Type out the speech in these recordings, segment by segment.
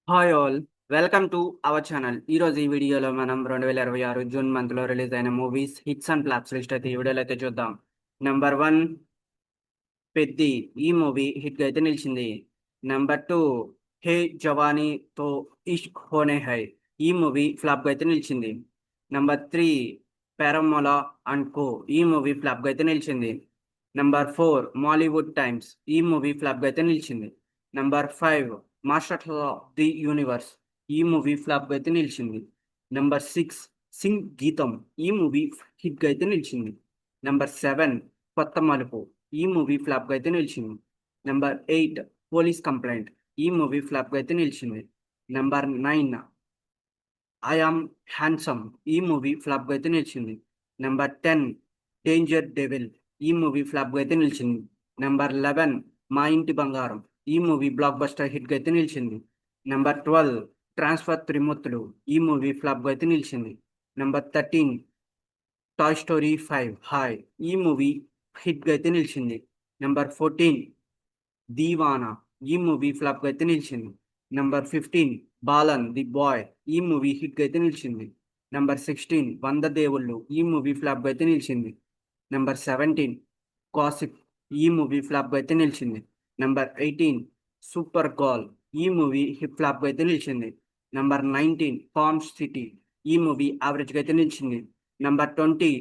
Hi all, welcome to our channel. ఈరోజు ఈ వీడియోలో మనం 2026 జూన్ మంత్లో రిలీజ్ అయిన movies hits and flops list అయితే ఈ వీడియోలో అయితే చూద్దాం. నెంబర్ 1 పెద్ది. ఈ మూవీ హిట్గా అయితే నిలిచింది. నెంబర్ 2 హే జవానీతో ఇష్క్ హోనే హై. ఈ మూవీ ఫ్లాప్గా అయితే నిలిచింది. Number 3 పారామోలా and co. ఈ మూవీ ఫ్లాప్గా అయితే నిలిచింది. Number 4 Mollywood times. ఈ మూవీ ఫ్లాప్గా అయితే నిలిచింది. Number 5 master of the universe. ఈ మూవీ ఫ్లాప్గా అయితే నిలిచింది. నెంబర్ 6 సింగ్ గీతం. ఈ మూవీ హిట్గా అయితే నిలిచింది. నెంబర్ 7 కొత్త మలుపు. ఈ మూవీ ఫ్లాప్గా అయితే నిలిచింది. Number 8 police complaint. ఈ మూవీ ఫ్లాప్గా అయితే నిలిచింది. Number 9 I am handsome. ఈ మూవీ ఫ్లాప్గా అయితే నిలిచింది. Number 10 danger devil. ఈ మూవీ ఫ్లాప్గా అయితే నిలిచింది. నెంబర్ 11 మా ఇంటి బంగారం. ఈ మూవీ బ్లాక్ బస్టర్ హిట్గా అయితే నిలిచింది. Number 12 transfer Trimurthulu. ఈ మూవీ ఫ్లాప్గా అయితే నిలిచింది. Number 13 Toy Story 5 hi. ఈ మూవీ హిట్గా అయితే నిలిచింది. నెంబర్ 14 దీవానా. ఈ మూవీ ఫ్లాప్గా అయితే నిలిచింది. Number 15 Balan the boy. ఈ మూవీ హిట్గా అయితే నిలిచింది. నెంబర్ 16 వంద దేవుళ్ళు. ఈ మూవీ ఫ్లాప్గా అయితే నిలిచింది. Number 17 gossip. ఈ మూవీ ఫ్లాప్గా అయితే నిలిచింది. Number 18 super girl. ఈ మూవీ హిట్ ఫ్లాప్గా అయితే నిలిచింది. Number 19 farm city. ఈ మూవీ యావరేజ్గా అయితే నిలిచింది. Number 20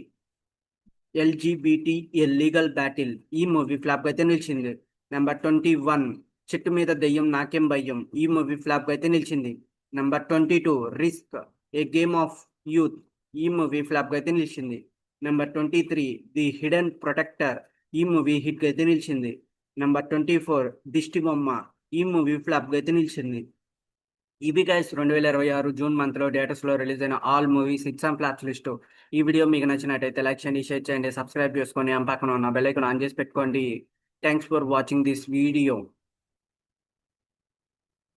LGBT a legal battle. ఈ మూవీ ఫ్లాప్గా అయితే నిలిచింది. నెంబర్ 21 చెట్టు మీద దెయ్యం నాకేం భయం. ఈ మూవీ ఫ్లాప్గా అయితే నిలిచింది. Number 22 risk A game of youth. ఈ మూవీ ఫ్లాప్గా అయితే నిలిచింది. Number 23 the hidden protector. ఈ మూవీ హిట్గా అయితే నిలిచింది. నెంబర్ 24 దిష్టి బొమ్మ. ఈ మూవీ ఫ్లాప్గా అయితే నిలిచింది. ఇవి గైస్ 2026 జూన్ మంత్లో థియేటర్స్లో రిలీజ్ అయిన all movies hits and flops list. ఈ వీడియో మీకు నచ్చినట్టయితే లైక్ చేయండి, షేర్ చేయండి, సబ్స్క్రైబ్ చేసుకొని పక్కన ఉన్న బెల్ ఐకాన్ ఆన్ చేసి పెట్టుకోండి. Thanks for watching this video.